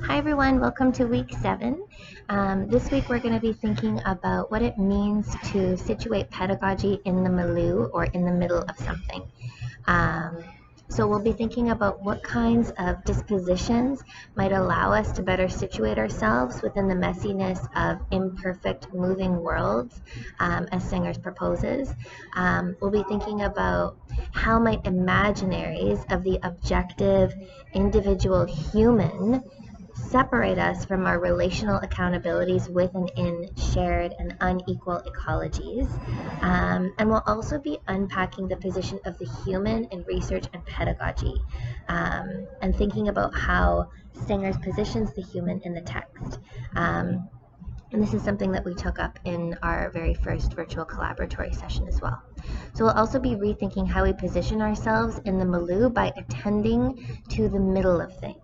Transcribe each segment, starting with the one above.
Hi everyone, welcome to week 7. This week we're going to be thinking about what it means to situate pedagogy in the milieu or in the middle of something. Um, so we'll be thinking about what kinds of dispositions might allow us to better situate ourselves within the messiness of imperfect moving worlds, as Singer's proposes. We'll be thinking about how might imaginaries of the objective individual human separate us from our relational accountabilities with and in shared and unequal ecologies. And we'll also be unpacking the position of the human in research and pedagogy, and thinking about how Singers positions the human in the text. And this is something that we took up in our very first virtual collaboratory session as well. So we'll also be rethinking how we position ourselves in the milieu by attending to the middle of things.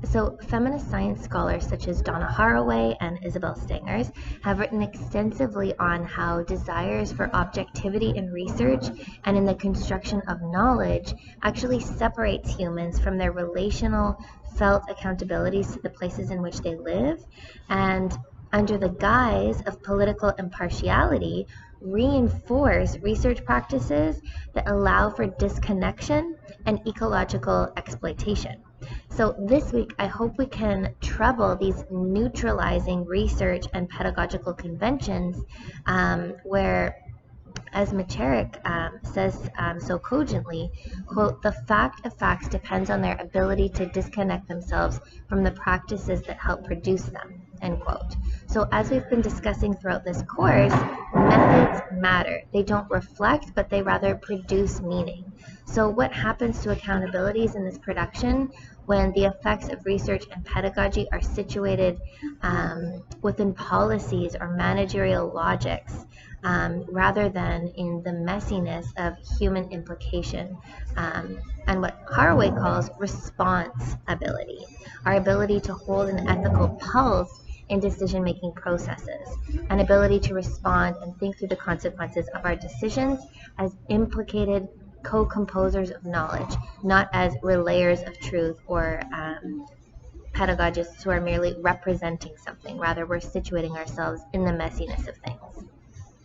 So feminist science scholars such as Donna Haraway and Isabel Stengers have written extensively on how desires for objectivity in research and in the construction of knowledge actually separates humans from their relational felt accountabilities to the places in which they live, and under the guise of political impartiality, reinforce research practices that allow for disconnection and ecological exploitation. So this week, I hope we can treble these neutralizing research and pedagogical conventions, where, as Macherik says so cogently, quote, "The fact of facts depends on their ability to disconnect themselves from the practices that help produce them," end quote. So as we've been discussing throughout this course, methods matter. They don't reflect, but they rather produce meaning. So what happens to accountabilities in this production when the effects of research and pedagogy are situated within policies or managerial logics, rather than in the messiness of human implication, and what Haraway calls response ability, our ability to hold an ethical pulse in decision-making processes, an ability to respond and think through the consequences of our decisions as implicated co-composers of knowledge, not as relayers of truth or pedagogists who are merely representing something. Rather, we're situating ourselves in the messiness of things.